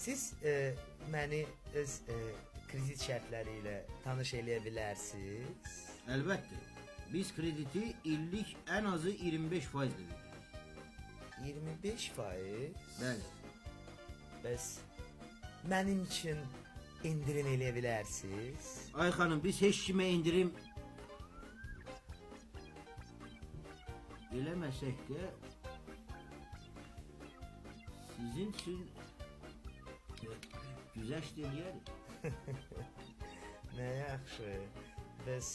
Siz məni öz kredit şərtləri ilə tanış eləyə bilərsiniz. Elbette. Biz krediti illik en azı 25% veriyoruz. 25%. Bəli. Bəs mənim üçün indirim eləyə bilərsiniz. Ay hanım, biz heç kimə indirim eləməsək də sizin üçün güzəşt eləyərik. Nə yaxşı. Bəs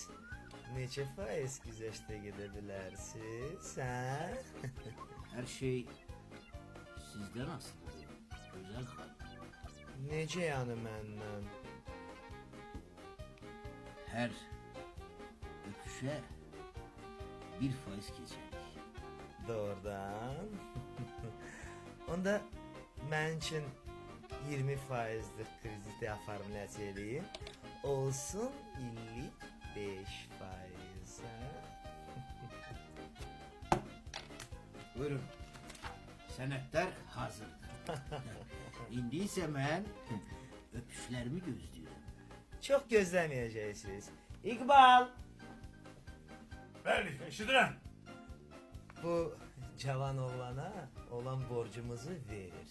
neçə faiz güzəştə gedə bilərsiniz, hə? Her şey sizden asılıdır. Güzel hanım. Necə yəni məndən? Her öpüşe 1% keçərik. Doğrudan. Onda mənim üçün 20%'lik krediti afarmlət eləyim. Olsun illik 5%. Buyurun. Senetler hazırdır. İndi ise ben öpüşlerimi gözlüyorum. Çox gözləməyəcəksiniz. İqbal, Bəli, eşidirəm. bu cavan oğlana olan borcumuzu verir.